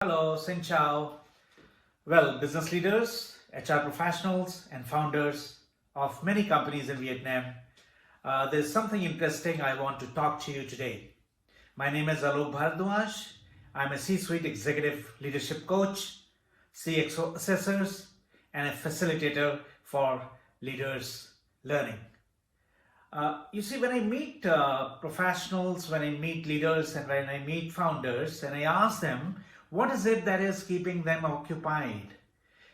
Hello, Xin Chào. Well, business leaders, HR professionals, and founders of many companies in Vietnam, there's something interesting I want to talk to you today. My name is Alok Bharadwaj. I'm a C-suite executive leadership coach, CXO assessors, and a facilitator for leaders learning. You see, when I meet professionals, when I meet leaders, and when I meet founders, and I ask them, what is it that is keeping them occupied?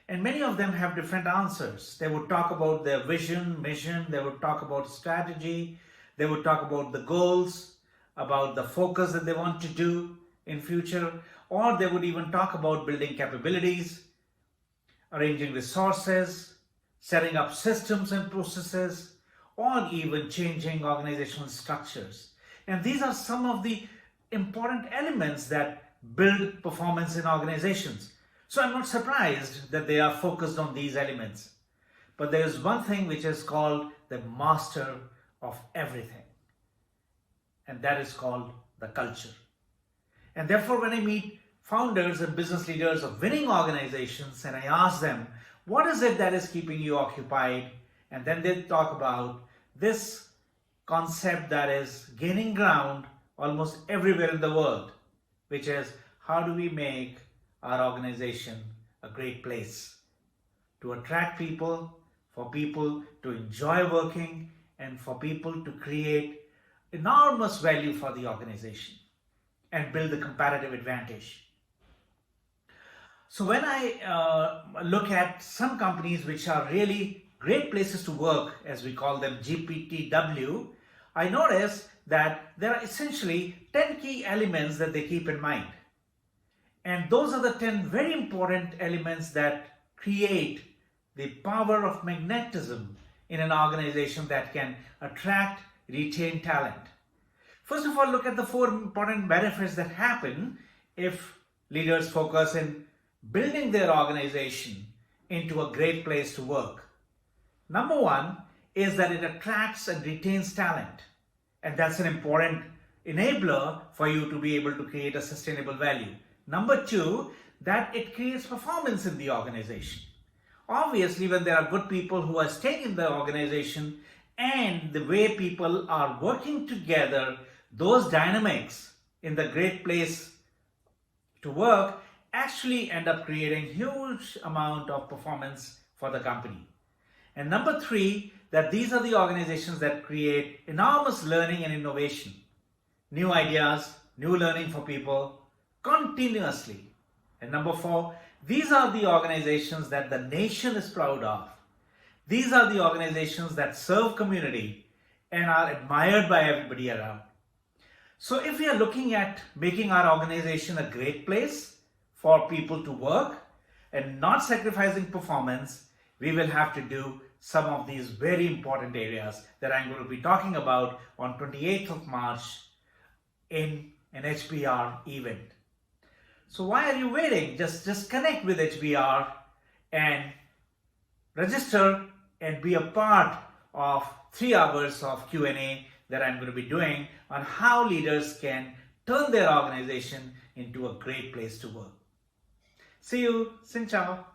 And many of them have different answers. They would talk about their vision, mission, they would talk about strategy, they would talk about the goals, about the focus that they want to do in future, or they would even talk about building capabilities, arranging resources, setting up systems and processes, or even changing organizational structures. And these are some of the important elements that build performance in organizations. So I'm not surprised that they are focused on these elements. But there is one thing which is called the master of everything. And that is called the culture. And therefore, when I meet founders and business leaders of winning organizations and I ask them, what is it that is keeping you occupied? And then they talk about this concept that is gaining ground almost everywhere in the world, which is how do we make our organization a great place to attract people, for people to enjoy working, and for people to create enormous value for the organization and build a comparative advantage. So when I look at some companies which are really great places to work, as we call them GPTW, I notice that there are essentially 10 key elements that they keep in mind. And those are the 10 very important elements that create the power of magnetism in an organization that can attract, retain talent. First of all, look at the 4 important benefits that happen if leaders focus in building their organization into a great place to work. Number 1 is that it attracts and retains talent. And that's an important enabler for you to be able to create a sustainable value. Number 2, that it creates performance in the organization. Obviously, when there are good people who are staying in the organization and the way people are working together, those dynamics in the great place to work actually end up creating huge amount of performance for the company. And number 3, that these are the organizations that create enormous learning and innovation, new ideas, new learning for people continuously. And number 4, these are the organizations that the nation is proud of. These are the organizations that serve community and are admired by everybody around. So if we are looking at making our organization a great place for people to work and not sacrificing performance, we will have to do some of these very important areas that I'm going to be talking about on 28th of March in an HBR event. So why are you waiting? Just connect with HBR and register and be a part of 3 hours of Q&A that I'm going to be doing on how leaders can turn their organization into a great place to work. See you. Xin chào.